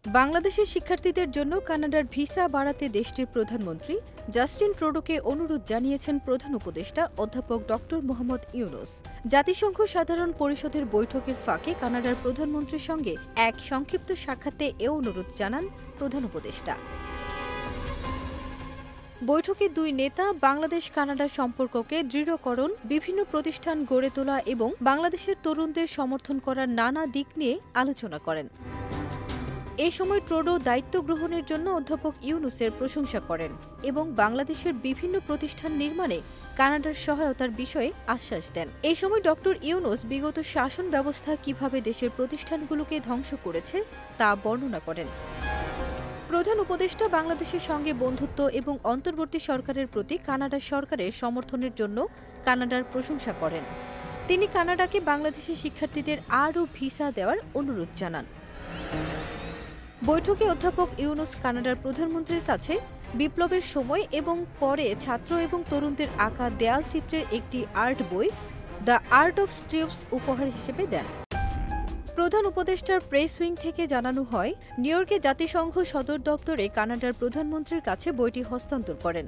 বাংলাদেশের শিক্ষার্থীদের জন্য কানাডার ভিসা বাড়াতে দেশটির প্রধানমন্ত্রী জাস্টিন ট্রুডোকে অনুরোধ জানিয়েছেন প্রধান উপদেষ্টা অধ্যাপক ড. মোহাম্মদ ইউনূস। জাতিসংঘ সাধারণ পরিষদের বৈঠকের ফাঁকে কানাডার প্রধানমন্ত্রীর সঙ্গে এক সংক্ষিপ্ত সাক্ষাতে এ অনুরোধ জানান প্রধান উপদেষ্টা। বৈঠকে দুই নেতা বাংলাদেশ কানাডা সম্পর্ককে দৃঢ়করণ, বিভিন্ন প্রতিষ্ঠান গড়ে তোলা এবং বাংলাদেশের তরুণদের সমর্থন করার নানা দিক নিয়ে আলোচনা করেন। এ সময় ট্রুডো দায়িত্ব গ্রহণের জন্য অধ্যাপক ইউনূসের প্রশংসা করেন এবং বাংলাদেশের বিভিন্ন প্রতিষ্ঠান নির্মাণে কানাডার সহায়তার বিষয়ে আশ্বাস দেন। এই সময় ড. ইউনূস বিগত শাসন ব্যবস্থা কিভাবে দেশের প্রতিষ্ঠানগুলোকে ধ্বংস করেছে তা বর্ণনা করেন। প্রধান উপদেষ্টা বাংলাদেশের সঙ্গে বন্ধুত্ব এবং অন্তর্বর্তী সরকারের প্রতি কানাডা সরকারের সমর্থনের জন্য কানাডার প্রশংসা করেন। তিনি কানাডাকে বাংলাদেশি শিক্ষার্থীদের আরও ভিসা দেওয়ার অনুরোধ জানান। বৈঠকে অধ্যাপক ইউনূস কানাডার প্রধানমন্ত্রীর কাছে বিপ্লবের সময় এবং পরে ছাত্র এবং তরুণদের আঁকা দেয়াল চিত্রের একটি আর্ট বই দ্য আর্ট অফ স্ট্রিপস উপহার হিসেবে দেন। প্রধান উপদেষ্টার প্রেস উইং থেকে জানানো হয়, নিউ ইয়র্কে জাতিসংঘ সদর দপ্তরে কানাডার প্রধানমন্ত্রীর কাছে বইটি হস্তান্তর করেন।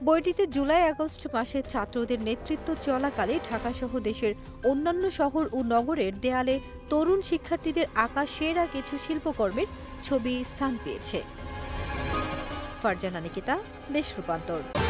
বইটিতে জুলাই-আগস্ট মাসে ছাত্রদের নেতৃত্ব চলাকালে ঢাকাসহ দেশের অন্যান্য শহর ও নগরের দেয়ালে তরুণ শিক্ষার্থীদের আঁকা সেরা কিছু শিল্পকর্মের ছবি স্থান পেয়েছে। ফারজানা নিকিতা, দেশ রূপান্তর।